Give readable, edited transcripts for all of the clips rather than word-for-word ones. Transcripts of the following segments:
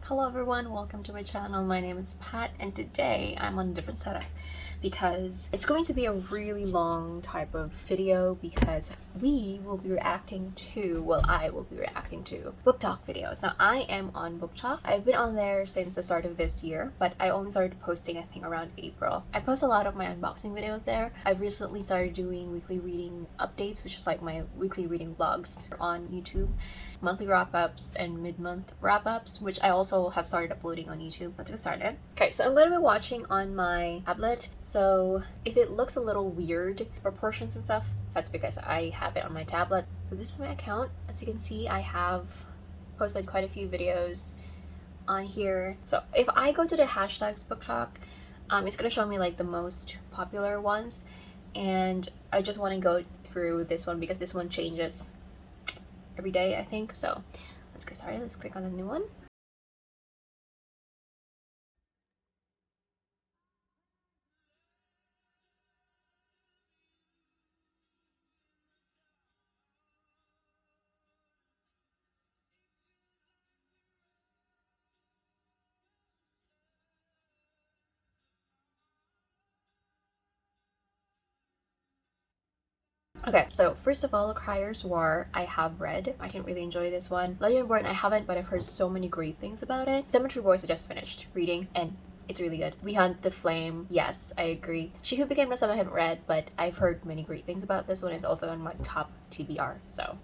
Hello everyone, welcome to my channel. My name is Pat and today I'm on a different setup because it's going to be a really long type of video because we will be reacting to, well, I will be reacting to Booktok videos. Now I am on Booktok. I've been on there since the start of this year, but I only started posting I think around April. I post a lot of my unboxing videos there. I've recently started doing weekly reading updates, which is like my weekly reading vlogs on YouTube, monthly wrap-ups and mid-month wrap-ups, which I also have started uploading on YouTube. Let's get started. Okay, so I'm going to be watching on my tablet, so if it looks a little weird, proportions and stuff, that's because I have it on my tablet. So this is my account. As you can see, I have posted quite a few videos on here. So if I go to the hashtags Booktok, it's going to show me like the most popular ones, and I just want to go through this one because this one changes every day, I think. So let's get started. Let's click on the new one. Okay, so first of all, Crier's War I have read. I didn't really enjoy this one. Legendborn I haven't, but I've heard so many great things about it. Cemetery Boys I just finished reading and it's really good. We Hunt the Flame, yes, I agree. She Who Became the Sun I haven't read, but I've heard many great things about this one. It's also in my top TBR, so.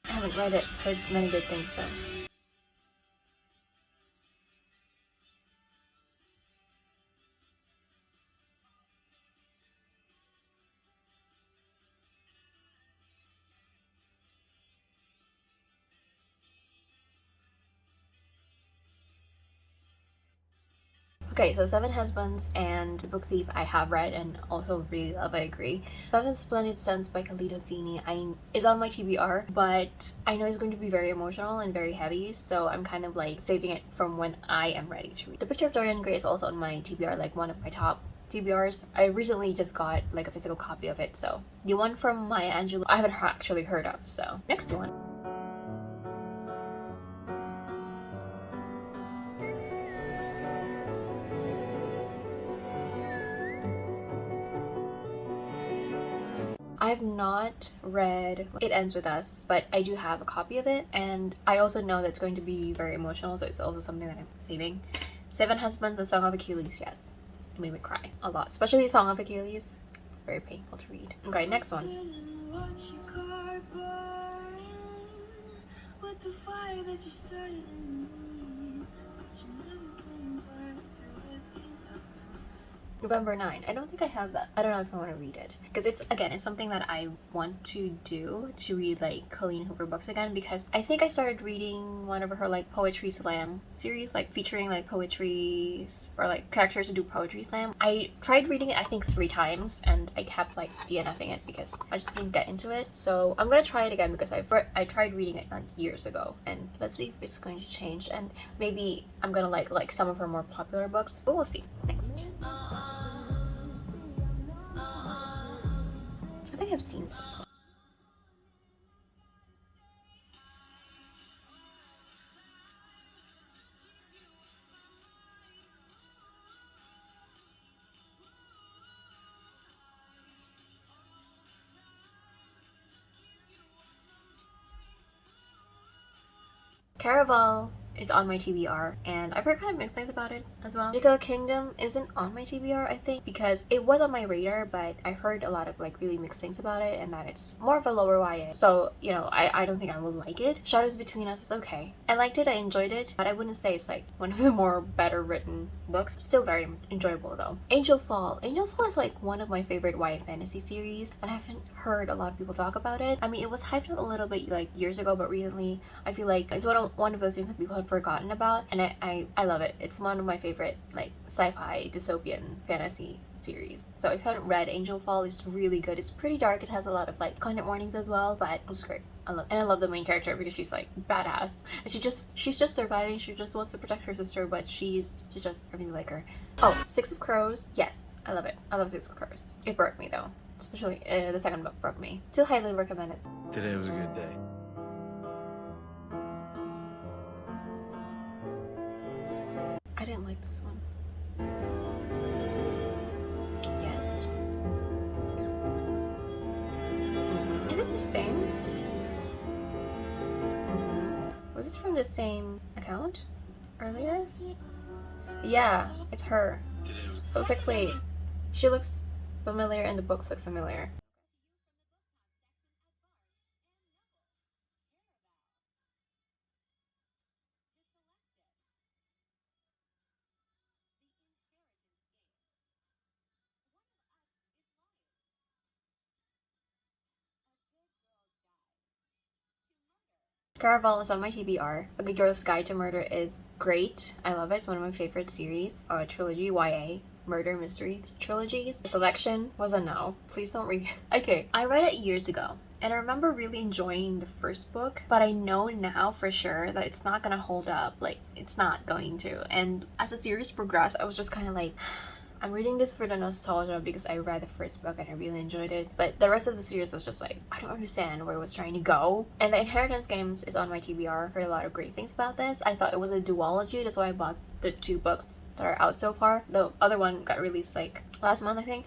I haven't read it, heard many good things though. Okay, so Seven Husbands and Book Thief I have read and also really love, I agree. Seven Splendid Suns by Khalid Hosseini is on my TBR, but I know it's going to be very emotional and very heavy, so I'm kind of like saving it from when I am ready to read. The Picture of Dorian Gray is also on my TBR, like one of my top TBRs. I recently just got like a physical copy of it, so the one from Maya Angelou I haven't actually heard of, so next one. I have not read It Ends With Us, but I do have a copy of it, and I also know that's going to be very emotional, so it's also something that I'm saving. Seven Husbands and Song of Achilles, yes. It made me cry a lot, especially Song of Achilles. It's very painful to read. Okay, next one. November 9. I don't think I have that. I don't know if I want to read it because it's something that I want to do, to read like Colleen Hoover books again, because I think I started reading one of her like poetry slam series, like featuring like poetries or like characters who do poetry slam. I tried reading it I think 3 times and I kept like DNFing it because I just didn't get into it. So I'm gonna try it again because I tried reading it like years ago, and let's see if it's going to change, and maybe I'm gonna like some of her more popular books, but we'll see. Next. I think I've seen this one. Caraval is on my TBR, and I've heard kind of mixed things about it as well. Magical Kingdom isn't on my TBR, I think, because it was on my radar, but I heard a lot of like really mixed things about it, and that it's more of a lower YA. So, you know, I don't think I will like it. Shadows Between Us was okay. I liked it, I enjoyed it, but I wouldn't say it's like one of the more better written books. Still very enjoyable though. Angel Fall. Angel Fall is like one of my favorite YA fantasy series, and I haven't heard a lot of people talk about it. I mean, it was hyped up a little bit like years ago, but recently I feel like it's one of those things that people have forgotten about, and I love it. It's one of my favorite like sci-fi dystopian fantasy series. So if you haven't read Angel Fall, it's really good. It's pretty dark. It has a lot of like content warnings as well, but it was great. I love the main character because she's like badass, and she's just surviving. She just wants to protect her sister, but she's just I really like her. Oh, Six of Crows. Yes, I love it. I love Six of Crows. It broke me though, especially the second book broke me. Still highly recommend it. Today was a good day. I didn't like this one. Yes. Is it the same? Was it from the same account earlier? Yeah, it's her. So I was like, wait, she looks familiar and the books look familiar. Caraval is on my TBR. A Good Girl's Guide to Murder is great. I love it. It's one of my favorite series. Trilogy YA. Murder mystery trilogies. The selection was a no. Please don't read it. Okay, I read it years ago. And I remember really enjoying the first book, but I know now for sure that it's not gonna hold up. Like, it's not going to. And as the series progressed, I was just kind of like, I'm reading this for the nostalgia because I read the first book and I really enjoyed it. But the rest of the series was just like, I don't understand where it was trying to go. And The Inheritance Games is on my TBR. Heard a lot of great things about this. I thought it was a duology. That's why I bought the 2 books that are out so far. The other one got released like last month, I think.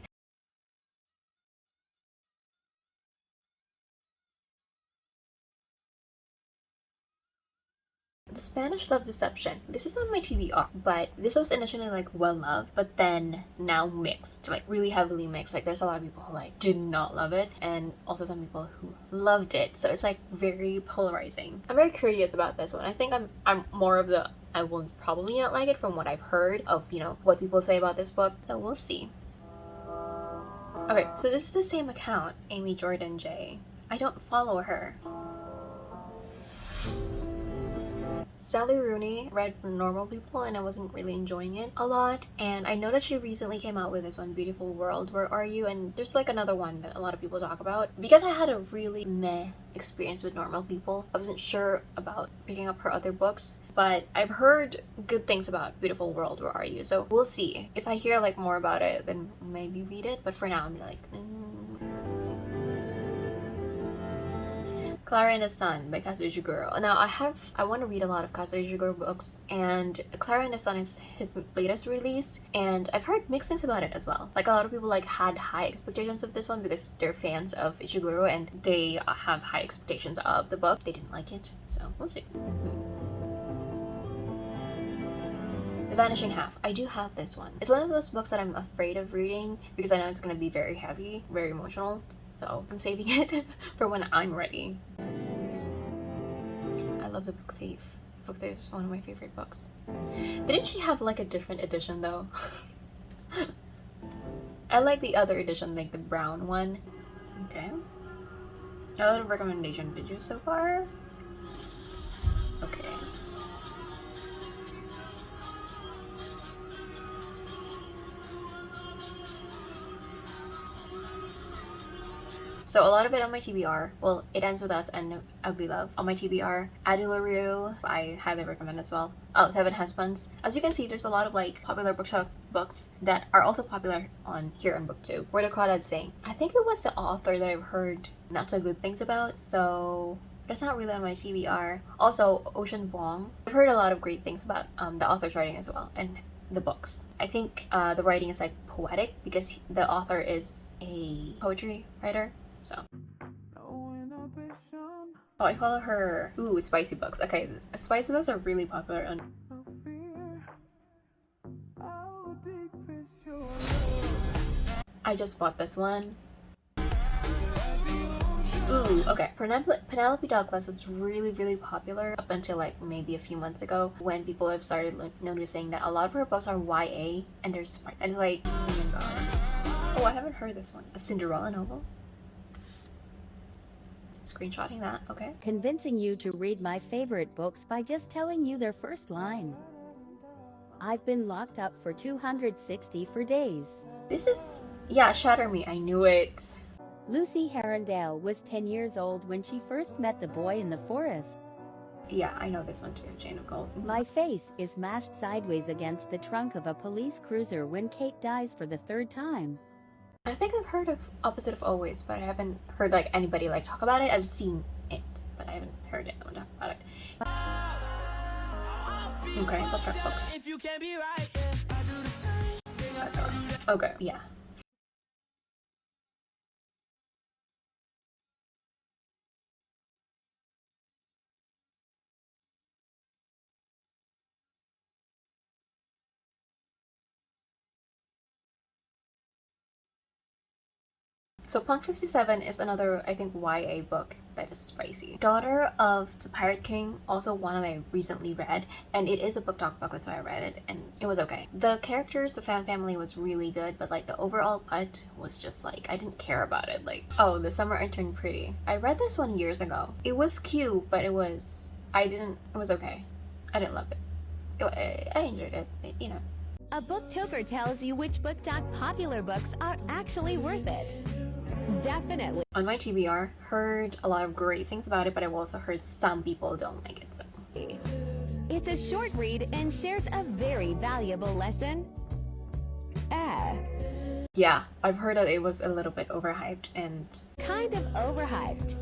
The Spanish Love Deception. This is on my TBR, but this was initially like well loved, but then now mixed, like really heavily mixed. Like there's a lot of people who like did not love it, and also some people who loved it. So it's like very polarizing. I'm very curious about this one. I think I'm more of the I will probably not like it from what I've heard of, you know, what people say about this book. So we'll see. Okay, so this is the same account, Amy Jordan J. I don't follow her. Sally Rooney read Normal People and I wasn't really enjoying it a lot, and I know that she recently came out with this one, Beautiful World, Where Are You? And there's like another one that a lot of people talk about. Because I had a really meh experience with Normal People, I wasn't sure about picking up her other books, but I've heard good things about Beautiful World, Where Are You? So we'll see. If I hear like more about it, then maybe read it, but for now I'm like Clara and the Sun by Kazuo Ishiguro. Now I want to read a lot of Kazuo Ishiguro books, and Clara and the Sun is his latest release, and I've heard mixed things about it as well. Like a lot of people like had high expectations of this one because they're fans of Ishiguro and they have high expectations of the book. They didn't like it, so we'll see. The Vanishing Half. I do have this one. It's one of those books that I'm afraid of reading because I know it's going to be very heavy, very emotional. So I'm saving it for when I'm ready. I love The Book Thief. Book Thief is one of my favorite books. Didn't she have like a different edition though? I like the other edition, like the brown one. Okay. A lot of recommendation videos so far. Okay. So a lot of it on my TBR. Well, It Ends With Us and Ugly Love on my TBR. Addie LaRue, I highly recommend as well. Oh, Seven Husbands. As you can see, there's a lot of like popular Booktok books that are also popular on here on Booktube. Where the Crawdads Sing. I think it was the author that I've heard not so good things about, so that's not really on my TBR. Also, Ocean Vuong. I've heard a lot of great things about the author's writing as well, and the books. I think the writing is like poetic because the author is a poetry writer. So. Oh, I follow her. Ooh, spicy books. Okay, spicy books are really popular on. I just bought this one. Ooh, okay. Penelope Douglas was really popular up until like maybe a few months ago when people have started noticing that a lot of her books are YA and they're spicy. And it's like, oh my gosh. Oh, I haven't heard this one. A Cinderella novel? Screenshotting that, okay. Convincing you to read my favorite books by just telling you their first line. I've been locked up for 260 for days. This is, yeah, Shatter Me, I knew it. Lucy Herondale was 10 years old when she first met the boy in the forest. Yeah, I know this one too, Jane of Gold. My face is mashed sideways against the trunk of a police cruiser when Kate dies for the third time. I think I've heard of Opposite of Always, but I haven't heard like anybody like talk about it. I've seen it, but I haven't heard anyone talk about it. Okay, Booktok books. Okay, yeah. So Punk 57 is another, I think, YA book that is spicy. Daughter of the Pirate King, also one that I recently read, and it is a Booktok book, that's why I read it, and it was okay. The characters, the fan family was really good, but like the overall plot was just like, I didn't care about it. Like, oh, the summer I turned pretty. I read this one years ago. It was cute, but it was okay. I didn't love it. I enjoyed it, you know. A booktoker tells you which Booktok popular books are actually worth it. Definitely. On my TBR, heard a lot of great things about it, but I've also heard some people don't like it, so. It's a short read and shares a very valuable lesson. Yeah, I've heard that it was a little bit overhyped and... Kind of overhyped.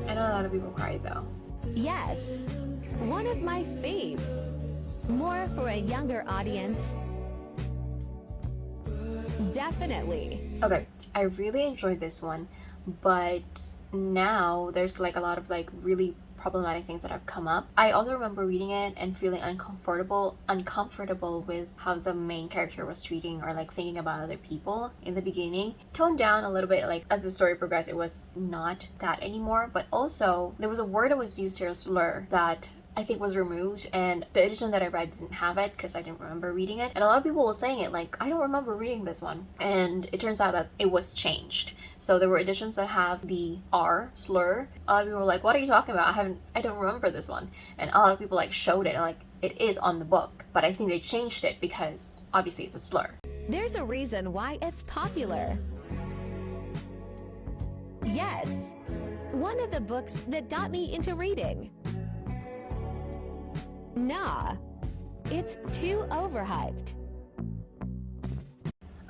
I know a lot of people cried though. Yes. One of my faves. More for a younger audience. Definitely. Okay, I really enjoyed this one, but now there's like a lot of like really problematic things that have come up. I also remember reading it and feeling uncomfortable with how the main character was treating or like thinking about other people in the beginning. Toned down a little bit, like as the story progressed, it was not that anymore, but also there was a word that was used here, slur, that I think was removed, and the edition that I read didn't have it because I didn't remember reading it. And a lot of people were saying it like, I don't remember reading this one. And it turns out that it was changed. So there were editions that have the R slur. A lot of people were like, what are you talking about? I don't remember this one. And a lot of people like showed it and like, it is on the book, but I think they changed it because obviously it's a slur. There's a reason why it's popular. Yes. One of the books that got me into reading. Nah, it's too overhyped.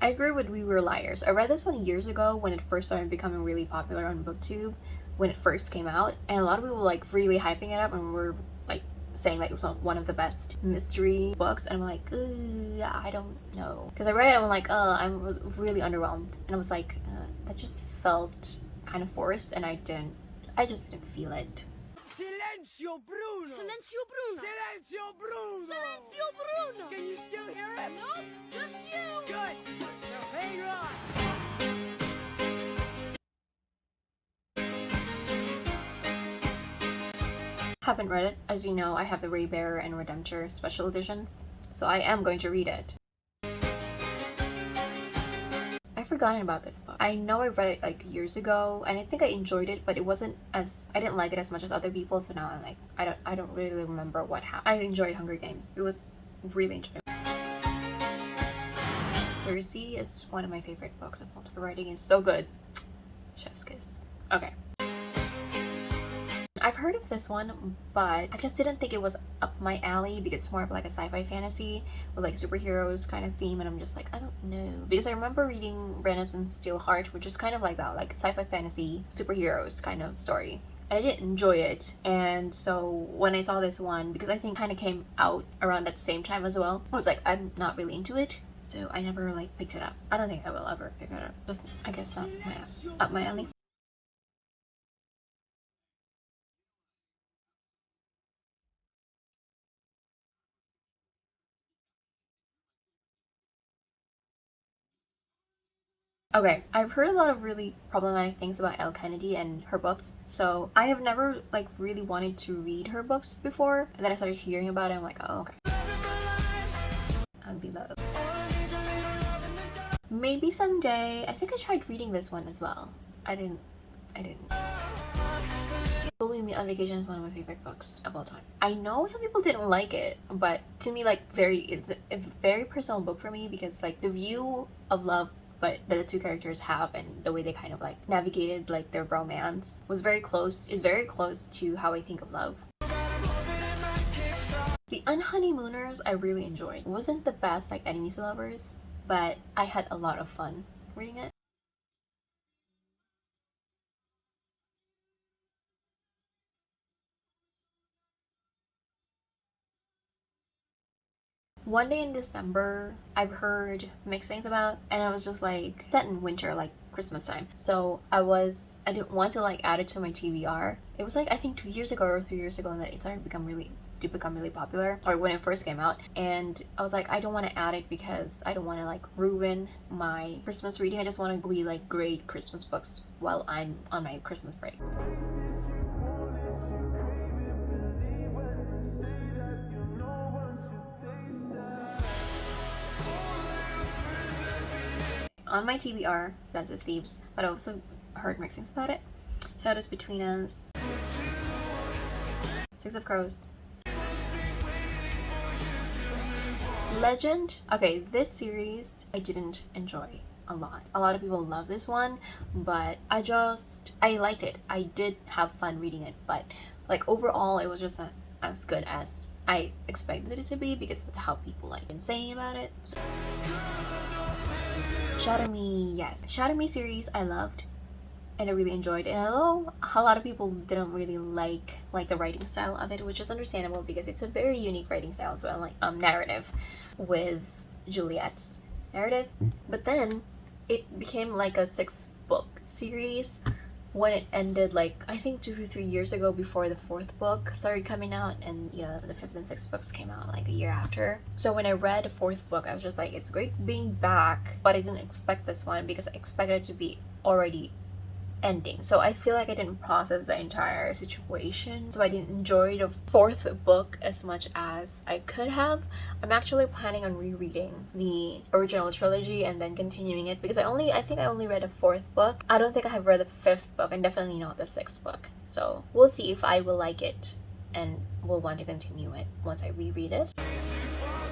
I agree with We Were Liars. I read this one years ago when it first started becoming really popular on BookTube, when it first came out, and a lot of people were like really hyping it up and were like saying that it was one of the best mystery books, and I'm like, I don't know. Because I read it and I'm like, I was really underwhelmed, and I was like, that just felt kind of forced, and I just didn't feel it. Silencio, Bruno! Silencio, Bruno! Silencio, Bruno! Silencio, Bruno! Can you still hear it? No, just you! Good! Now hang on! Haven't read it. As you know, I have the Ray Bearer and Redemptor special editions, so I am going to read it. I've forgotten about this book. I know I read it like years ago and I think I enjoyed it, but I didn't like it as much as other people, so now I'm like, I don't really remember what happened. I enjoyed Hunger Games. It was really enjoyable. Circe is one of my favorite books of all. The writing is so good. Chef's kiss. Okay. I've heard of this one, but I just didn't think it was up my alley because it's more of like a sci-fi fantasy with like superheroes kind of theme, and I'm just like, I don't know. Because I remember reading Renaissance Steelheart, which is kind of like that, like sci-fi fantasy superheroes kind of story. And I didn't enjoy it, and so when I saw this one, because I think kind of came out around that same time as well, I was like, I'm not really into it, so I never like picked it up. I don't think I will ever pick it up. Just, I guess not up my alley. Okay, I've heard a lot of really problematic things about Elle Kennedy and her books, so I have never like really wanted to read her books before, and then I started hearing about it, I'm like, oh, okay. I'd be loved. Maybe someday. I think I tried reading this one as well. I I didn't. Bully Me on Vacation is one of my favorite books of all time. I know some people didn't like it, but to me, like, it's a very personal book for me because, like, the view of love but that the two characters have and the way they kind of like navigated like their romance is very close to how I think of love. The Unhoneymooners I really enjoyed. It wasn't the best like enemies to lovers, but I had a lot of fun reading it. One Day in December, I've heard mixed things about, and I was just like, set in winter, like Christmas time. So I didn't want to like add it to my TBR. It was like, I think 2 years ago or 3 years ago that it started to become really popular, or when it first came out. And I was like, I don't want to add it because I don't want to like ruin my Christmas reading. I just want to read like great Christmas books while I'm on my Christmas break. On my TBR, Dance of Thieves, but I also heard mixed things about it. Shadows Between Us, Six of Crows, Legend. Okay, this series I didn't enjoy a lot. A lot of people love this one, but I liked it. I did have fun reading it, but like overall it was just not as good as I expected it to be because that's how people like been saying about it. So. Shatter Me, yes. Shatter Me series I loved and I really enjoyed. And although a lot of people didn't really like the writing style of it, which is understandable because it's a very unique writing style as well, like narrative with Juliet's narrative. But then it became like a 6-book series when it ended, like I think 2 to 3 years ago, before the 4th book started coming out, and you know the 5th and 6th books came out like a year after. So when I read the 4th book, I was just like, it's great being back, but I didn't expect this one because I expected it to be already ending. So I feel like I didn't process the entire situation, so I didn't enjoy the 4th book as much as I could have. I'm actually planning on rereading the original trilogy and then continuing it because I think I only read the 4th book. I don't think I have read the 5th book and definitely not the 6th book. So we'll see if I will like it and will want to continue it once I reread it.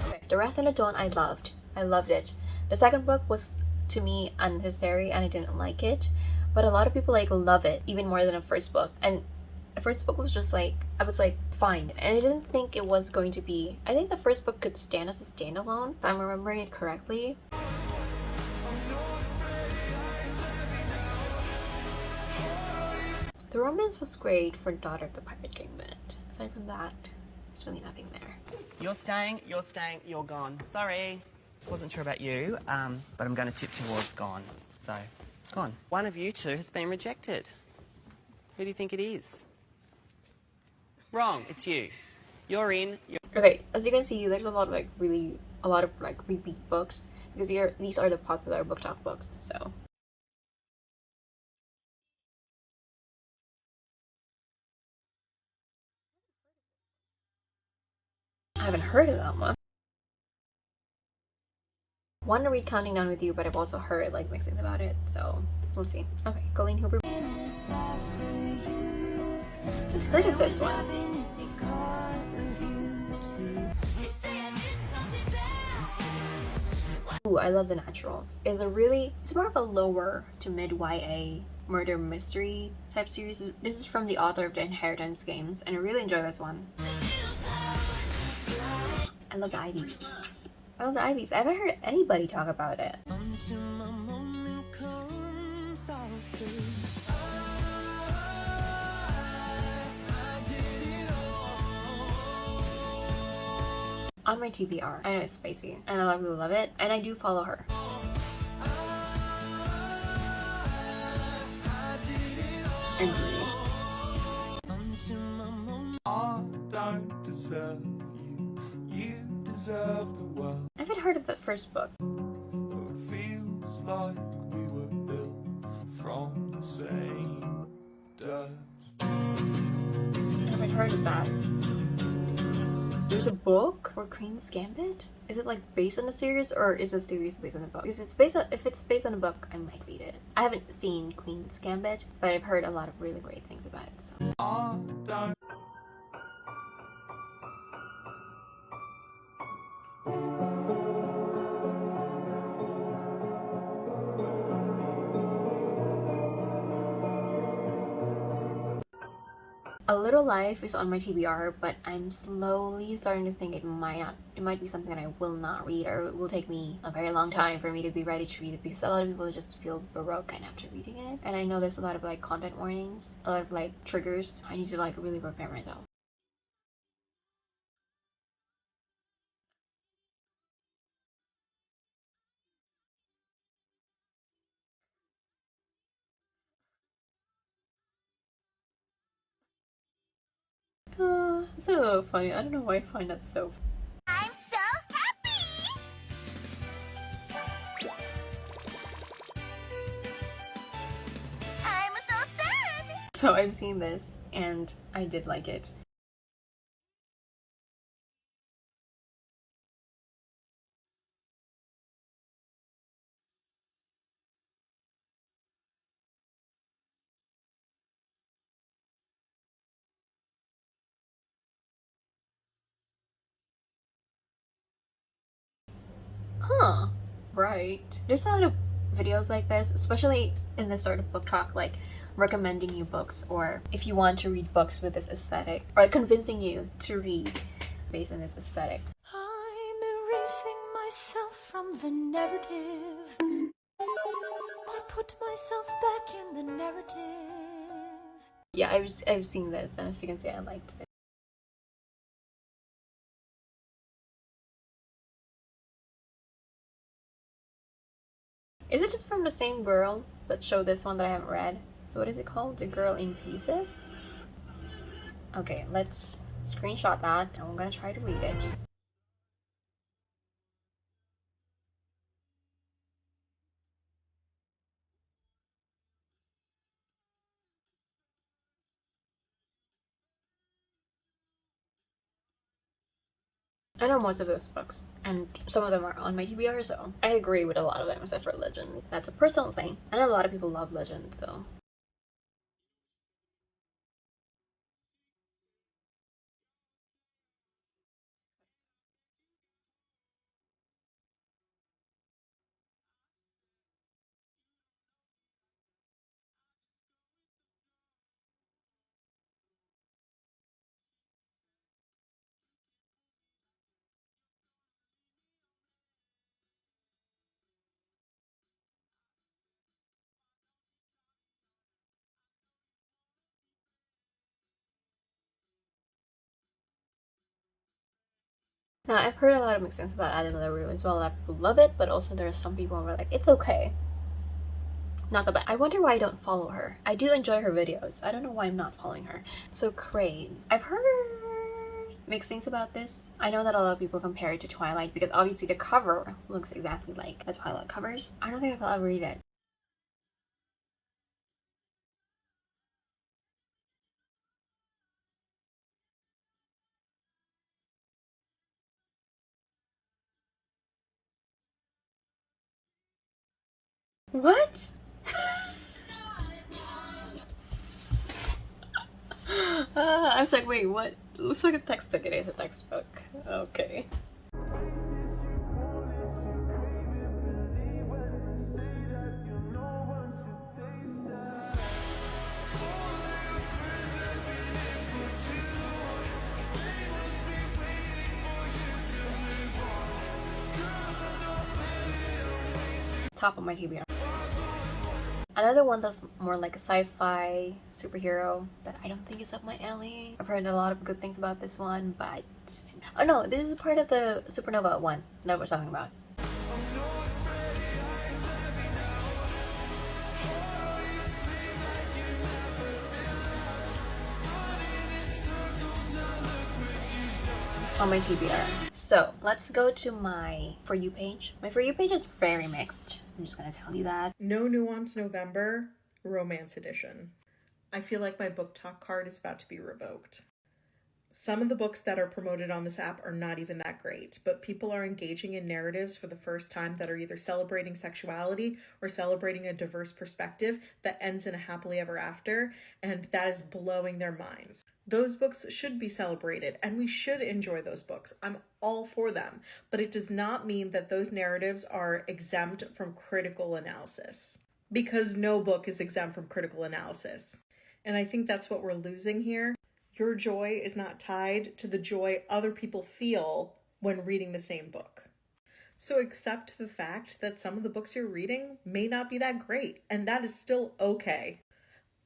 Okay. The Wrath and the Dawn I loved it. The 2nd book was to me unnecessary and I didn't like it. But a lot of people like love it even more than the 1st book. And the 1st book was just like, I was like, fine. And I didn't think it was going to be, I think the 1st book could stand as a standalone, if I'm remembering it correctly. The romance was great for Daughter of the Pirate King, but aside from that, there's really nothing there. You're staying, you're gone. Sorry. Wasn't sure about you, but I'm going to tip towards gone. So... gone. One of you two has been rejected. Who do you think it is? Wrong. It's you. You're in. Okay, as you can see, there's a lot of repeat books because these are the popular Booktok books. So I haven't heard of that one. Want to read Counting Down with You, but I've also heard like mixed things about it, so we'll see. Okay, Colleen Hoover. I've heard of this one. Ooh, I love The Naturals. It's more of a lower to mid YA murder mystery type series. This is from the author of The Inheritance Games, and I really enjoy this one. I love the Ivies. I love the Ivies. I haven't heard anybody talk about it. On my TBR, I know it's spicy, and a lot of people love it, and I do follow her. And I haven't heard of the 1st book. It feels like we were built from the same dust. I haven't heard of that. There's a book for Queen's Gambit? Is it like based on a series or is a series based on a book? Because if it's based on a book, I might read it. I haven't seen Queen's Gambit, but I've heard a lot of really great things about it, so. A Little Life is on my TBR, but I'm slowly starting to think it might be something that I will not read, or it will take me a very long time for me to be ready to read it, because a lot of people just feel broken after reading it. And I know there's a lot of like content warnings, a lot of like triggers. I need to like really prepare myself. It's a little funny. I don't know why I find that so funny. I'm so happy! I'm so sad! So I've seen this and I did like it. Huh. Right. There's a lot of videos like this, especially in the start of Booktok, like recommending you books, or if you want to read books with this aesthetic, or convincing you to read based on this aesthetic. I'm erasing myself from the narrative. I put myself back in the narrative. Yeah, I've seen this, and as you can see, I liked it. Is it from the same girl that showed this one that I haven't read? So what is it called? The Girl in Pieces? Okay, let's screenshot that and we're gonna try to read it. I know most of those books, and some of them are on my TBR, so I agree with a lot of them except for Legend. That's a personal thing. I know a lot of people love Legend, so. Now, I've heard a lot of mixed things about Adam LaRue as well. A lot of people love it, but also there are some people who are like, it's okay. Not that bad. I wonder why I don't follow her. I do enjoy her videos. I don't know why I'm not following her. So Crave. I've heard mixed things about this. I know that a lot of people compare it to Twilight because obviously the cover looks exactly like the Twilight covers. I don't think I'll ever read it. What? I was like, wait, what? It looks like a textbook. It is a textbook. Okay. Top of my TBR. Another one that's more like a sci-fi superhero that I don't think is up my alley. I've heard a lot of good things about this one, but oh no, this is part of the Supernova one that we're talking about. On my TBR. So let's go to my For You page. My For You page is very mixed. I'm just gonna tell you that. No Nuance November, Romance Edition. I feel like my Booktok card is about to be revoked. Some of the books that are promoted on this app are not even that great, but people are engaging in narratives for the first time that are either celebrating sexuality or celebrating a diverse perspective that ends in a happily ever after, and that is blowing their minds. Those books should be celebrated, and we should enjoy those books. I'm all for them, but it does not mean that those narratives are exempt from critical analysis, because no book is exempt from critical analysis. And I think that's what we're losing here. Your joy is not tied to the joy other people feel when reading the same book. So accept the fact that some of the books you're reading may not be that great, and that is still okay.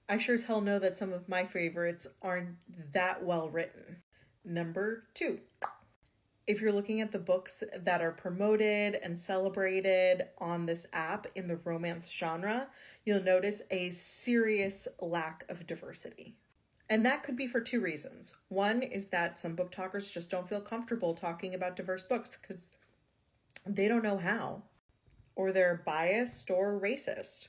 I sure as hell know that some of my favorites aren't that well written. Number 2. If you're looking at the books that are promoted and celebrated on this app in the romance genre, you'll notice a serious lack of diversity. And that could be for 2 reasons. One is that some book talkers just don't feel comfortable talking about diverse books because they don't know how, or they're biased or racist.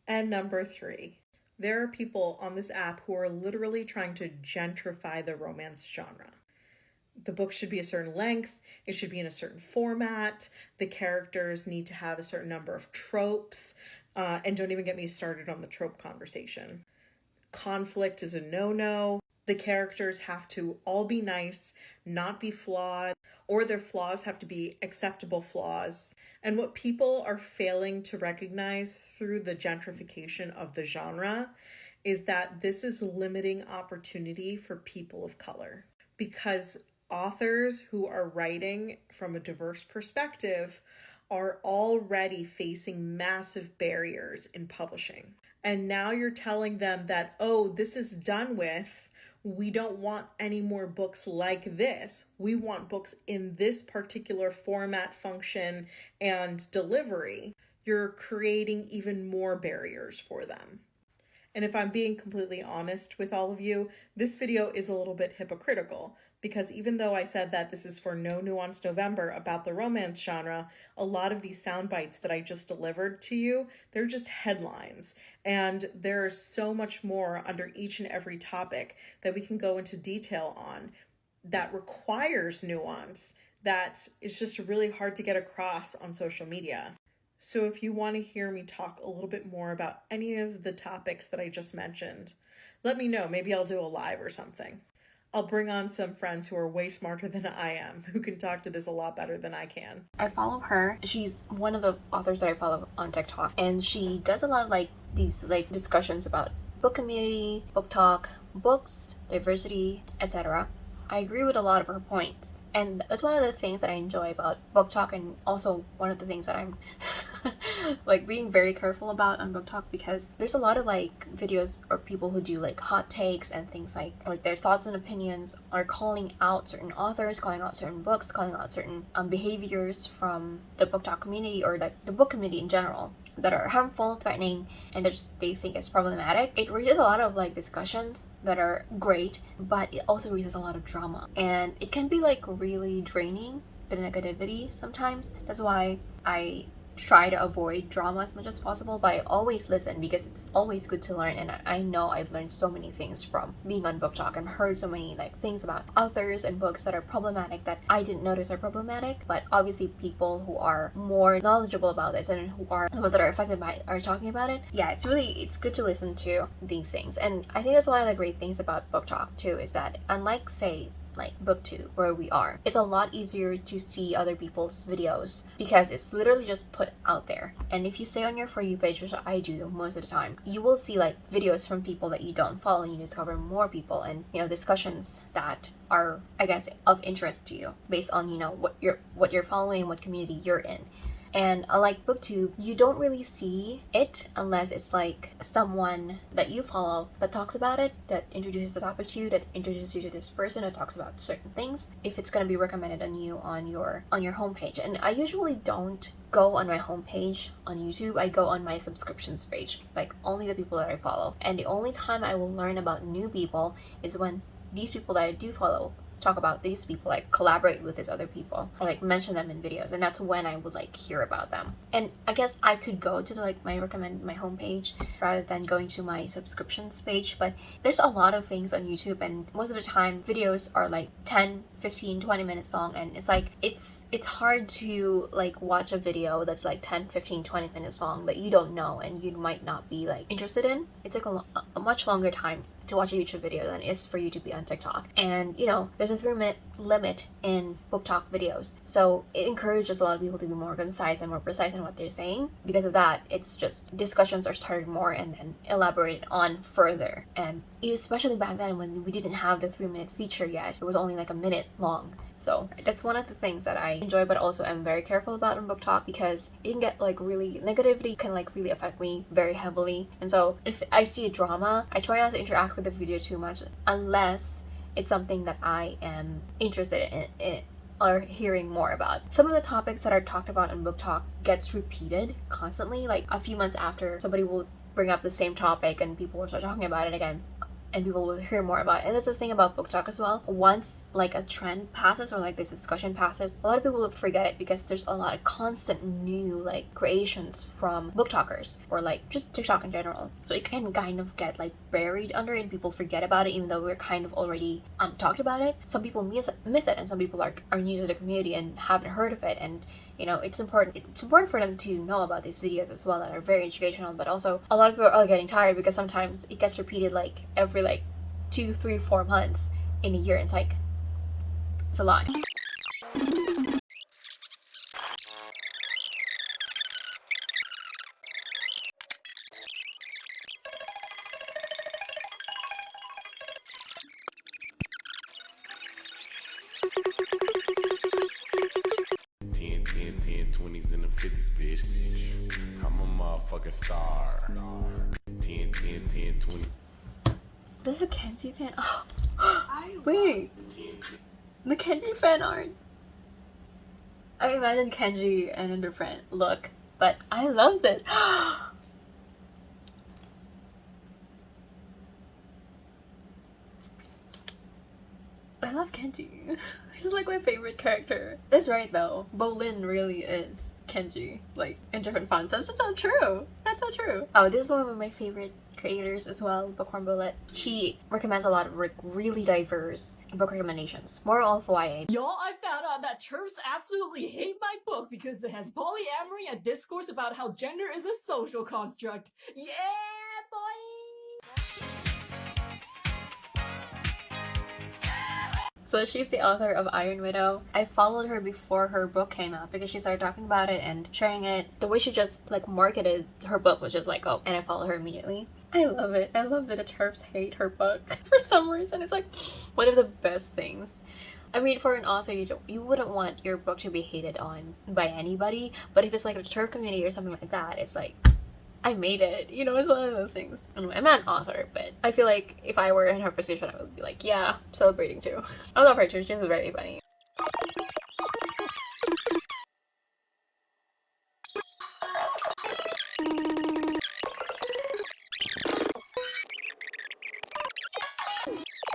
And number 3, there are people on this app who are literally trying to gentrify the romance genre. The book should be a certain length, it should be in a certain format, the characters need to have a certain number of tropes, and don't even get me started on the trope conversation. Conflict is a no-no. The characters have to all be nice, not be flawed, or their flaws have to be acceptable flaws. And what people are failing to recognize through the gentrification of the genre is that this is limiting opportunity for people of color, because authors who are writing from a diverse perspective are already facing massive barriers in publishing. And now you're telling them that, oh, this is done with. We don't want any more books like this. We want books in this particular format, function, and delivery. You're creating even more barriers for them. And if I'm being completely honest with all of you, this video is a little bit hypocritical, because even though I said that this is for No Nuance November about the romance genre, a lot of these sound bites that I just delivered to you, they're just headlines. And there's so much more under each and every topic that we can go into detail on that requires nuance, that is just really hard to get across on social media. So if you want to hear me talk a little bit more about any of the topics that I just mentioned, let me know. Maybe I'll do a live or something. I'll bring on some friends who are way smarter than I am, who can talk to this a lot better than I can. I follow her. She's one of the authors that I follow on TikTok, and she does a lot of these discussions about book community, book talk, books, diversity, etc. I agree with a lot of her points, and that's one of the things that I enjoy about Booktok, and also one of the things that I'm being very careful about on Booktok, because there's a lot of videos or people who do hot takes and things like their thoughts and opinions, are calling out certain authors, calling out certain books, calling out certain behaviors from the Booktok community or the book community in general that are harmful, threatening, and they think it's problematic. It raises a lot of discussions that are great, but it also raises a lot of drama, and it can be really draining, the negativity sometimes. That's why I try to avoid drama as much as possible, but I always listen because it's always good to learn, and I know I've learned so many things from being on Booktok and heard so many things about authors and books that are problematic that I didn't notice are problematic, but obviously people who are more knowledgeable about this and who are the ones that are affected by it are talking about it. Yeah, it's good to listen to these things, and I think that's one of the great things about Booktok too, is that unlike say Booktube, where we are, it's a lot easier to see other people's videos because it's literally just put out there. And if you stay on your For You page, which I do most of the time, you will see videos from people that you don't follow, and you discover more people and discussions that are, I guess, of interest to you based on what you're following, what community you're in. And unlike Booktube, you don't really see it unless it's someone that you follow that talks about it, that introduces the topic to you, that introduces you to this person, that talks about certain things, if it's going to be recommended on you on your homepage. And I usually don't go on my homepage on YouTube. I go on my subscriptions page, only the people that I follow. And the only time I will learn about new people is when these people that I do follow talk about these people, like collaborate with these other people, or like mention them in videos, and that's when I would like hear about them. And I guess I could go to like my homepage rather than going to my subscriptions page, but there's a lot of things on YouTube, and most of the time videos are like 10, 15, 20 minutes long, and it's like it's hard to like watch a video that's like 10, 15, 20 minutes long that you don't know and you might not be like interested in. It's like a much longer time to watch a YouTube video than it is for you to be on TikTok. And you know, there's a 3-minute limit in Booktok videos, so it encourages a lot of people to be more concise and more precise in what they're saying. Because of that, it's just discussions are started more and then elaborated on further. And especially back then when we didn't have the 3-minute feature yet, it was only like a minute long. So that's one of the things that I enjoy, but also am very careful about on Booktok, because it can get like really negativity can like really affect me very heavily. And so if I see a drama, I try not to interact with the video too much unless it's something that I am interested in or hearing more about. Some of the topics that are talked about in Booktok gets repeated constantly. Like a few months after, somebody will bring up the same topic and people will start talking about it again, and people will hear more about it. And that's the thing about Booktok as well. Once like a trend passes or like this discussion passes, a lot of people will forget it because there's a lot of constant new like creations from Booktokers or like just TikTok in general. So it can kind of get like buried under it and people forget about it, even though we're kind of already talked about it. Some people miss it, and some people are new to the community and haven't heard of it. And you know, it's important for them to know about these videos as well that are very educational. But also a lot of people are getting tired because sometimes it gets repeated like every like 2, 3, 4 months in a year. It's like, it's a lot. In the 50s, bitch. I'm a motherfucking star. 10, 20. This is a Kenji fan. Oh, wait. The Kenji fan art. I imagine Kenji and a different look, but I love this. I love Kenji. He's like my favorite character. That's right though. Bolin really is Kenji, like in different fonts. That's so true. That's so true. Oh, this is one of my favorite creators as well, Bookworm Bullet. She recommends a lot of really diverse book recommendations, more of YA. Y'all, I found out that TERFs absolutely hate my book because it has polyamory and discourse about how gender is a social construct. Yeah, boy! So she's the author of Iron Widow. I followed her before her book came out because she started talking about it and sharing it. The way she just like marketed her book was just like, oh, and I followed her immediately. I love it. I love that the TERFs hate her book for some reason. It's like one of the best things. I mean, for an author, you wouldn't want your book to be hated on by anybody, but if it's like a TERF community or something like that, it's like, I made it, you know. It's one of those things. Anyway, I'm not an author, but I feel like if I were in her position, I would be like, yeah, celebrating too. I love her too. She's very funny.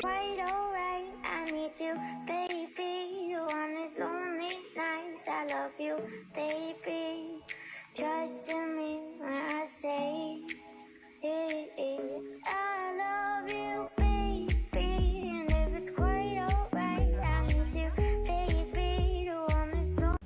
Quite alright, I need you, baby. You on this lonely night. I love you, baby. Trust in me when I say I love you, baby. And if it's quite alright, I need you, baby. You on this lonely.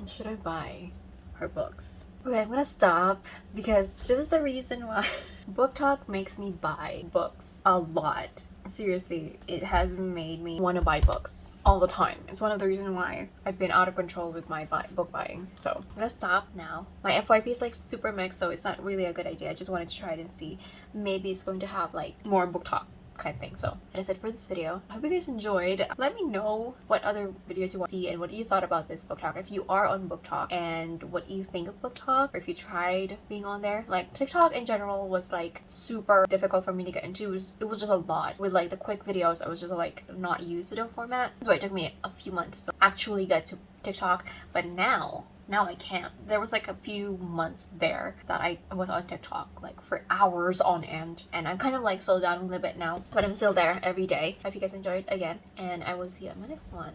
Should I buy her books? Okay, I'm gonna stop because this is the reason why Booktok makes me buy books a lot. Seriously, it has made me want to buy books all the time. It's one of the reasons why I've been out of control with my book buying. So I'm gonna stop now. My FYP is like super mixed, so it's not really a good idea. I just wanted to try it and see. Maybe it's going to have like more Booktok kind of thing. So that is it for this video. I hope you guys enjoyed. Let me know what other videos you want to see and what you thought about this Booktok. If you are on Booktok, and what you think of Booktok, or if you tried being on there. Like TikTok in general was like super difficult for me to get into. It was just a lot. With like the quick videos, I was just like not used to the format, so it took me a few months to actually get to TikTok. But now Now I can't. There was like a few months there that I was on TikTok like for hours on end, and I'm kind of like slowed down a little bit now, but I'm still there every day. I hope you guys enjoyed again, and I will see you on my next one.